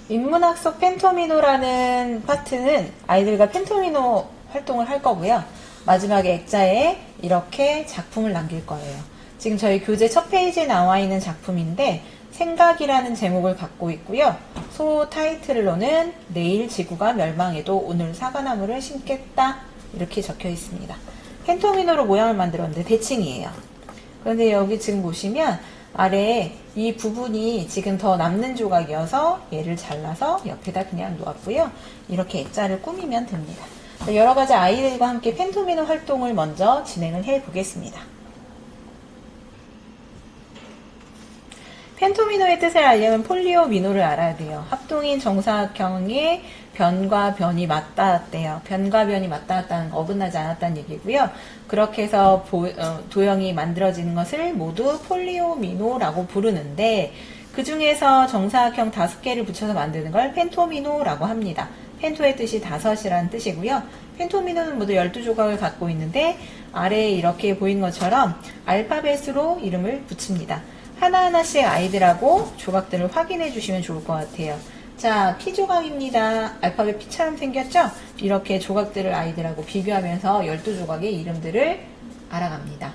인문학 속 펜토미노라는 파트는 아이들과 펜토미노 활동을 할 거고요. 마지막에 액자에 이렇게 작품을 남길 거예요. 지금 저희 교재 첫 페이지에 나와 있는 작품인데 생각이라는 제목을 갖고 있고요. 소 타이틀로는 내일 지구가 멸망해도 오늘 사과나무를 심겠다 이렇게 적혀 있습니다. 펜토미노로 모양을 만들었는데 대칭이에요. 그런데 여기 지금 보시면 아래에 이 부분이 지금 더 남는 조각이어서 얘를 잘라서 옆에다 그냥 놓았고요. 이렇게 액자를 꾸미면 됩니다. 여러 가지 아이들과 함께 펜토미노 활동을 먼저 진행을 해 보겠습니다. 펜토미노의 뜻을 알려면 폴리오미노를 알아야 돼요. 합동인 정사각형의 변과 변이 맞닿았대요. 변과 변이 맞닿았다는 거 어긋나지 않았다는 얘기고요. 그렇게 해서 도형이 만들어지는 것을 모두 폴리오미노라고 부르는데 그 중에서 정사각형 5개를 붙여서 만드는 걸 펜토미노라고 합니다. 펜토의 뜻이 5이라는 뜻이고요. 펜토미노는 모두 12조각을 갖고 있는데 아래에 이렇게 보이는 것처럼 알파벳으로 이름을 붙입니다. 하나하나씩 아이들하고 조각들을 확인해 주시면 좋을 것 같아요. 자, P조각입니다. 알파벳 P처럼 생겼죠? 이렇게 조각들을 아이들하고 비교하면서 12조각의 이름들을 알아갑니다.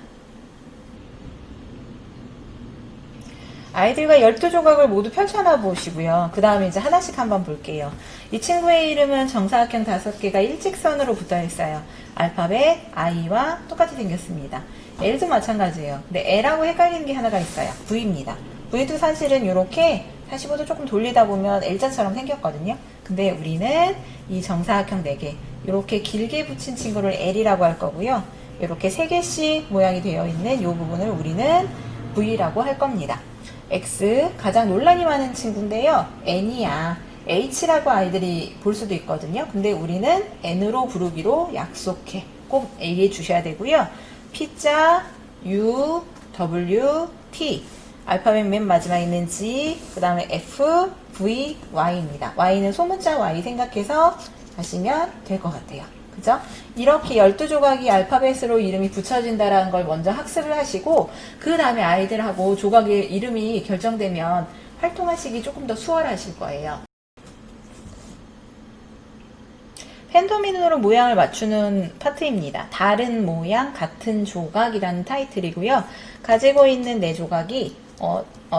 아이들과 12조각을 모두 펼쳐놔 보시고요. 그 다음에 이제 하나씩 한번 볼게요. 이 친구의 이름은 정사각형 5개가 일직선으로 붙어 있어요. 알파벳 I와 똑같이 생겼습니다. L도 마찬가지예요. 근데 L하고 헷갈리는 게 하나가 있어요. V입니다. V도 사실은 이렇게 45도 조금 돌리다 보면 L자처럼 생겼거든요. 근데 우리는 이 정사각형 4개 이렇게 길게 붙인 친구를 L이라고 할 거고요. 이렇게 3개씩 모양이 되어 있는 이 부분을 우리는 V라고 할 겁니다. X 가장 논란이 많은 친구인데요. N이야. H라고 아이들이 볼 수도 있거든요. 근데 우리는 N으로 부르기로 약속해. 꼭 얘기해 주셔야 되고요. P자, U, W, T 알파벳 맨 마지막에 있는 G, 그 다음에 F, V, Y입니다. Y는 소문자 Y 생각해서 하시면 될 것 같아요. 그죠? 이렇게 12조각이 알파벳으로 이름이 붙여진다는 걸 먼저 학습을 하시고 그 다음에 아이들하고 조각의 이름이 결정되면 활동하시기 조금 더 수월하실 거예요. 펜토미노로 모양을 맞추는 파트입니다. 다른 모양, 같은 조각이라는 타이틀이고요. 가지고 있는 4조각이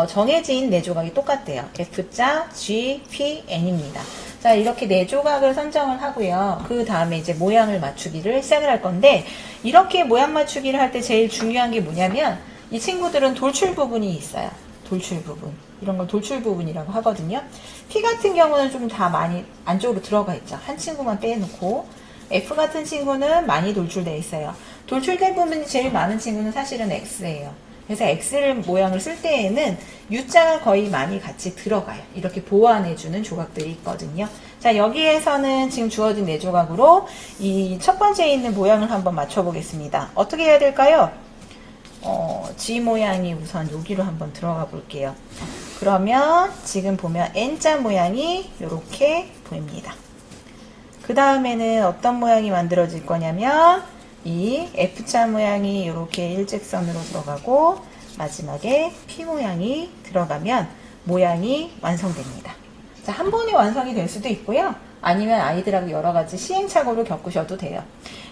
정해진 4조각이 똑같대요. F자, G, P, N입니다. 자, 이렇게 4조각을 선정을 하고요. 그 다음에 이제 모양을 맞추기를 시작을 할 건데 이렇게 모양 맞추기를 할 때 제일 중요한 게 뭐냐면 이 친구들은 돌출 부분이 있어요. 돌출 부분. 이런 걸 돌출 부분이라고 하거든요. P 같은 경우는 좀 다 많이 안쪽으로 들어가 있죠. 한 친구만 빼놓고 F 같은 친구는 많이 돌출되어 있어요. 돌출된 부분이 제일 많은 친구는 사실은 X예요. 그래서 X를 모양을 쓸 때에는 U자가 거의 많이 같이 들어가요. 이렇게 보완해주는 조각들이 있거든요. 자, 여기에서는 지금 주어진 4조각으로 이 첫 번째에 있는 모양을 한번 맞춰보겠습니다. 어떻게 해야 될까요? G 모양이 우선 여기로 한번 들어가 볼게요. 그러면 지금 보면 N자 모양이 이렇게 보입니다. 그 다음에는 어떤 모양이 만들어질 거냐면 이 F자 모양이 이렇게 일직선으로 들어가고 마지막에 P 모양이 들어가면 모양이 완성됩니다. 자, 한 번에 완성이 될 수도 있고요. 아니면 아이들하고 여러 가지 시행착오를 겪으셔도 돼요.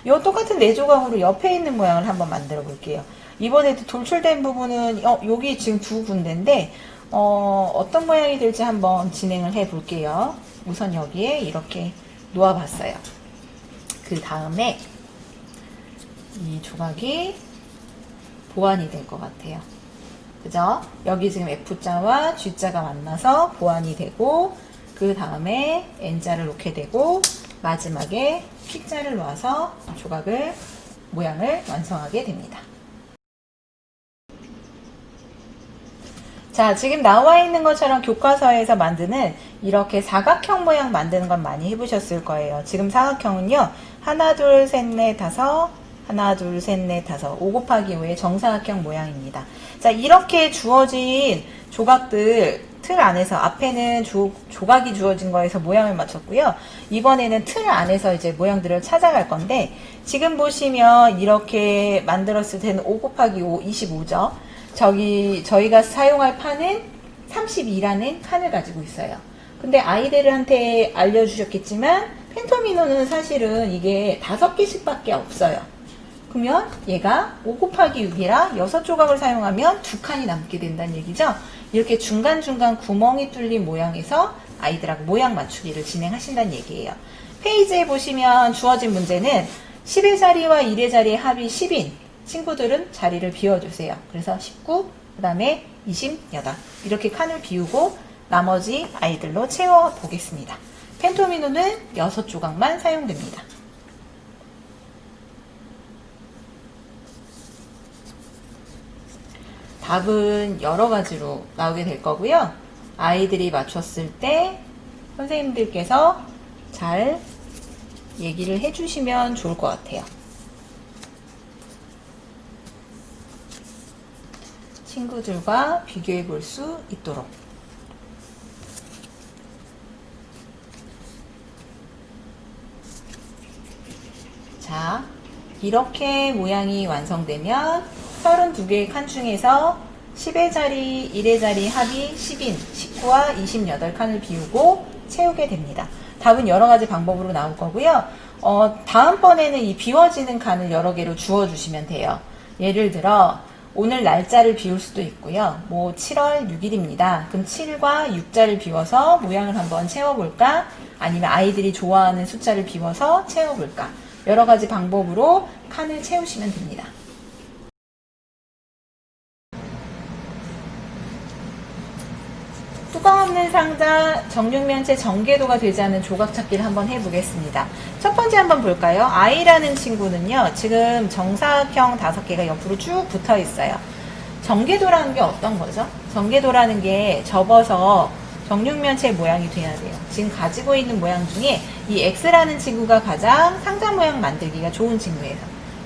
이 똑같은 4조각으로 옆에 있는 모양을 한번 만들어 볼게요. 이번에도 돌출된 부분은 여기 지금 2군데인데 어떤 모양이 될지 한번 진행을 해 볼게요. 우선 여기에 이렇게 놓아 봤어요. 그 다음에 이 조각이 보완이 될 것 같아요. 그죠? 여기 지금 F자와 G자가 만나서 보완이 되고 그 다음에 N자를 놓게 되고 마지막에 P자를 놓아서 조각을 모양을 완성하게 됩니다. 자, 지금 나와 있는 것처럼 교과서에서 만드는 이렇게 사각형 모양 만드는 건 많이 해보셨을 거예요. 지금 사각형은요. 하나, 둘, 셋, 넷, 다섯, 하나, 둘, 셋, 넷, 다섯, 5 곱하기 5의 정사각형 모양입니다. 자, 이렇게 주어진 조각들 틀 안에서 앞에는 조각이 주어진 거에서 모양을 맞췄고요. 이번에는 틀 안에서 이제 모양들을 찾아갈 건데 지금 보시면 이렇게 만들었을 때는 5 곱하기 5, 25죠. 저희가 사용할 판은 32라는 칸을 가지고 있어요. 근데 아이들한테 알려주셨겠지만 펜토미노는 사실은 이게 5개씩밖에 없어요. 그러면 얘가 5 곱하기 6이라 6조각을 사용하면 2칸이 남게 된다는 얘기죠. 이렇게 중간중간 구멍이 뚫린 모양에서 아이들하고 모양 맞추기를 진행하신다는 얘기예요. 페이지에 보시면 주어진 문제는 10의 자리와 1의 자리의 합이 10인 친구들은 자리를 비워주세요. 그래서 19, 그 다음에 28 이렇게 칸을 비우고 나머지 아이들로 채워보겠습니다. 펜토미노는 6조각만 사용됩니다. 답은 여러 가지로 나오게 될 거고요. 아이들이 맞췄을 때 선생님들께서 잘 얘기를 해주시면 좋을 것 같아요. 친구들과 비교해 볼 수 있도록. 자, 이렇게 모양이 완성되면 32개의 칸 중에서 10의 자리, 1의 자리 합이 10인 19와 28칸을 비우고 채우게 됩니다. 답은 여러 가지 방법으로 나올 거고요. 다음번에는 이 비워지는 칸을 여러 개로 주워주시면 돼요. 예를 들어 오늘 날짜를 비울 수도 있고요. 뭐 7월 6일입니다. 그럼 7과 6자를 비워서 모양을 한번 채워볼까? 아니면 아이들이 좋아하는 숫자를 비워서 채워볼까? 여러 가지 방법으로 칸을 채우시면 됩니다. 뚜껑 없는 상자 정육면체 정계도가 되지 않은 조각 찾기를 한번 해보겠습니다. 첫 번째 한번 볼까요? I라는 친구는요, 지금 정사각형 5개가 옆으로 쭉 붙어 있어요. 정계도라는 게 어떤 거죠? 정계도라는 게 접어서 정육면체 모양이 돼야 돼요. 지금 가지고 있는 모양 중에 이 X라는 친구가 가장 상자 모양 만들기가 좋은 친구예요.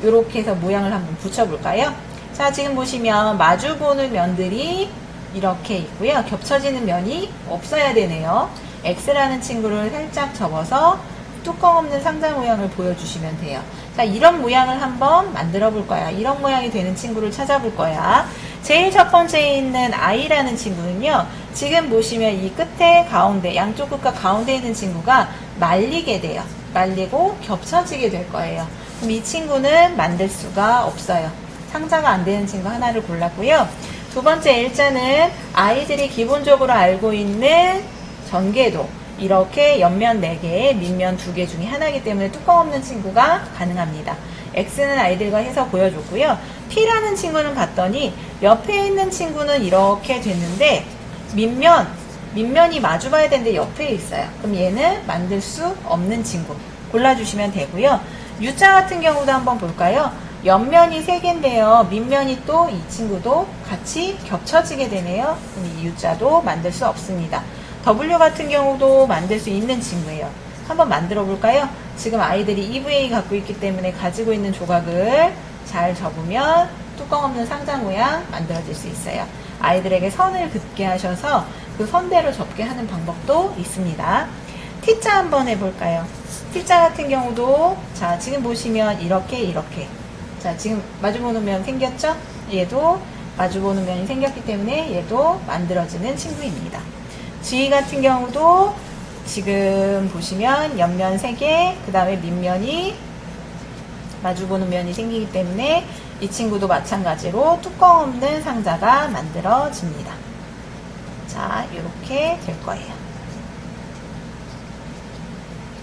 이렇게 해서 모양을 한번 붙여볼까요? 자, 지금 보시면 마주보는 면들이 이렇게 있고요. 겹쳐지는 면이 없어야 되네요. X라는 친구를 살짝 접어서 뚜껑 없는 상자 모양을 보여주시면 돼요. 자, 이런 모양을 한번 만들어 볼 거야. 이런 모양이 되는 친구를 찾아볼 거야. 제일 첫 번째에 있는 I라는 친구는요. 지금 보시면 이 끝에 가운데, 양쪽 끝과 가운데 있는 친구가 말리게 돼요. 말리고 겹쳐지게 될 거예요. 그럼 이 친구는 만들 수가 없어요. 상자가 안 되는 친구 하나를 골랐고요. 두 번째 일자는 아이들이 기본적으로 알고 있는 전개도. 이렇게 옆면 4개, 밑면 2개 중에 하나이기 때문에 뚜껑 없는 친구가 가능합니다. X는 아이들과 해서 보여줬고요. P라는 친구는 봤더니 옆에 있는 친구는 이렇게 됐는데 밑면이 마주 봐야 되는데 옆에 있어요. 그럼 얘는 만들 수 없는 친구 골라주시면 되고요. U자 같은 경우도 한번 볼까요? 옆면이 3개인데요. 밑면이 또 이 친구도 같이 겹쳐지게 되네요. 그럼 이 U자도 만들 수 없습니다. W 같은 경우도 만들 수 있는 친구예요. 한번 만들어 볼까요? 지금 아이들이 EVA 갖고 있기 때문에 가지고 있는 조각을 잘 접으면 뚜껑 없는 상자 모양 만들어질 수 있어요. 아이들에게 선을 긋게 하셔서 그 선대로 접게 하는 방법도 있습니다. T자 한번 해볼까요? T자 같은 경우도 자 지금 보시면 이렇게 자 지금 마주보는 면 생겼죠? 얘도 마주보는 면이 생겼기 때문에 얘도 만들어지는 친구입니다. G 같은 경우도 지금 보시면 옆면 3개, 그 다음에 밑면이 마주보는 면이 생기기 때문에 이 친구도 마찬가지로 뚜껑 없는 상자가 만들어집니다. 자, 이렇게 될 거예요.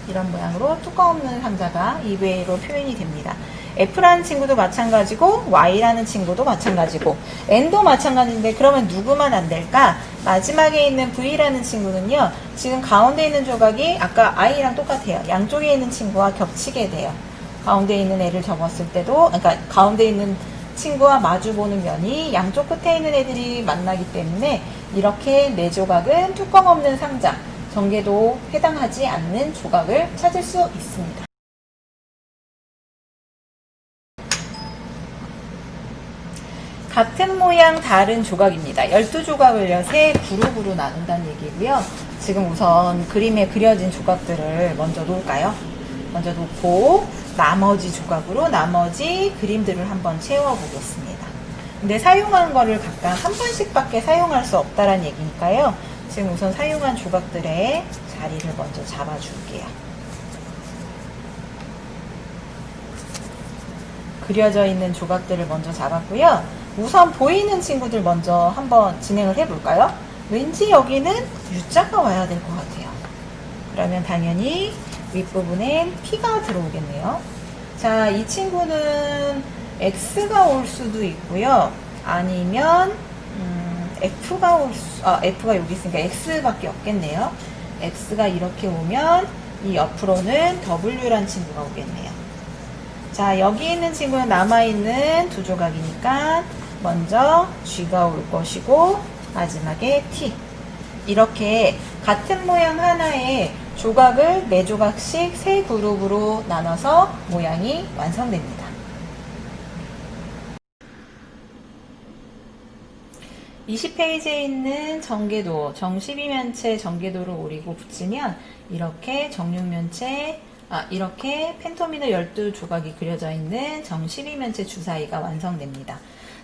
이런 모양으로 뚜껑 없는 상자가 EVA로 표현이 됩니다. F라는 친구도 마찬가지고 Y라는 친구도 마찬가지고 N도 마찬가지인데 그러면 누구만 안 될까? 마지막에 있는 V라는 친구는요. 지금 가운데 있는 조각이 아까 I랑 똑같아요. 양쪽에 있는 친구와 겹치게 돼요. 가운데 있는 애를 접었을 때도 그러니까 가운데 있는 친구와 마주보는 면이 양쪽 끝에 있는 애들이 만나기 때문에 이렇게 4조각은 뚜껑 없는 상자 전개도 해당하지 않는 조각을 찾을 수 있습니다. 같은 모양 다른 조각입니다. 12조각을요 3그룹으로 나눈다는 얘기고요. 지금 우선 그림에 그려진 조각들을 먼저 놓을까요? 먼저 놓고 나머지 조각으로 나머지 그림들을 한번 채워보겠습니다. 근데 사용한 거를 각각 한 번씩밖에 사용할 수 없다는 얘기니까요. 지금 우선 사용한 조각들의 자리를 먼저 잡아줄게요. 그려져 있는 조각들을 먼저 잡았고요. 우선 보이는 친구들 먼저 한번 진행을 해볼까요? 왠지 여기는 U자가 와야 될 것 같아요. 그러면 당연히 윗부분엔 P가 들어오겠네요. 자, 이 친구는 X가 올 수도 있고요. 아니면 F가 F가 여기 있으니까 X밖에 없겠네요. X가 이렇게 오면 이 옆으로는 W란 친구가 오겠네요. 자, 여기 있는 친구는 남아있는 두 조각이니까 먼저 G가 올 것이고 마지막에 T. 이렇게 같은 모양 하나에 조각을 4조각씩 3그룹으로 나눠서 모양이 완성됩니다. 20페이지에 있는 정계도, 정 12면체 정계도를 오리고 붙이면 이렇게 정육면체, 이렇게 펜토미노 12조각이 그려져 있는 정 12면체 주사위가 완성됩니다.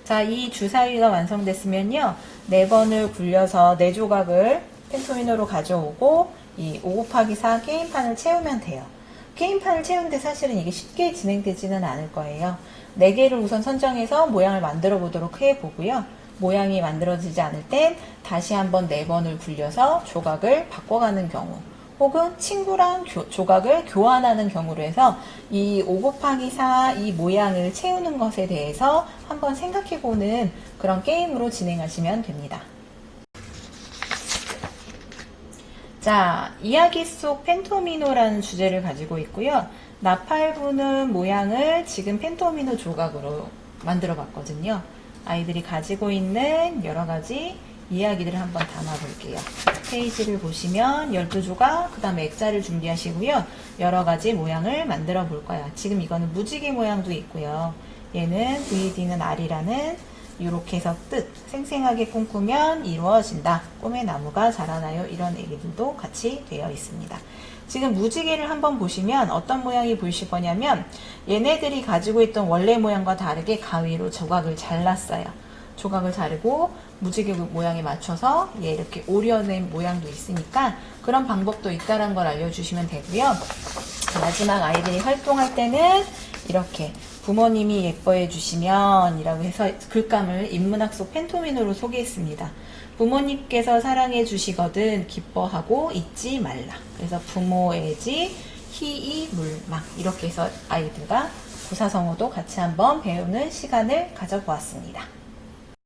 자, 이 주사위가 완성됐으면요, 4번을 굴려서 4조각을 펜토미노로 가져오고 이 5 곱하기 4 게임판을 채우면 돼요. 게임판을 채우는데 사실은 이게 쉽게 진행되지는 않을 거예요. 4개를 우선 선정해서 모양을 만들어 보도록 해보고요. 모양이 만들어지지 않을 땐 다시 한번 4번을 굴려서 조각을 바꿔가는 경우, 혹은 친구랑 조각을 교환하는 경우로 해서 이 5 곱하기 4 이 모양을 채우는 것에 대해서 한번 생각해보는 그런 게임으로 진행하시면 됩니다. 자, 이야기 속 펜토미노라는 주제를 가지고 있고요. 나팔부는 모양을 지금 펜토미노 조각으로 만들어 봤거든요. 아이들이 가지고 있는 여러 가지 이야기들을 한번 담아 볼게요. 페이지를 보시면 12조각, 그 다음에 액자를 준비하시고요. 여러 가지 모양을 만들어 볼 거예요. 지금 이거는 무지개 모양도 있고요. 얘는 VD는 R이라는 이렇게 해서 뜻, 생생하게 꿈꾸면 이루어진다. 꿈의 나무가 자라나요. 이런 얘기들도 같이 되어 있습니다. 지금 무지개를 한번 보시면 어떤 모양이 보이실 거냐면 얘네들이 가지고 있던 원래 모양과 다르게 가위로 조각을 잘랐어요. 조각을 자르고 무지개 모양에 맞춰서 얘 이렇게 오려낸 모양도 있으니까 그런 방법도 있다는 걸 알려주시면 되고요. 마지막 아이들이 활동할 때는 이렇게 부모님이 예뻐해 주시면 이라고 해서 글감을 인문학 속 펜토미노로 소개했습니다. 부모님께서 사랑해 주시거든 기뻐하고 잊지 말라. 그래서 부모애지 희이 물막 이렇게 해서 아이들과 부사성어도 같이 한번 배우는 시간을 가져보았습니다.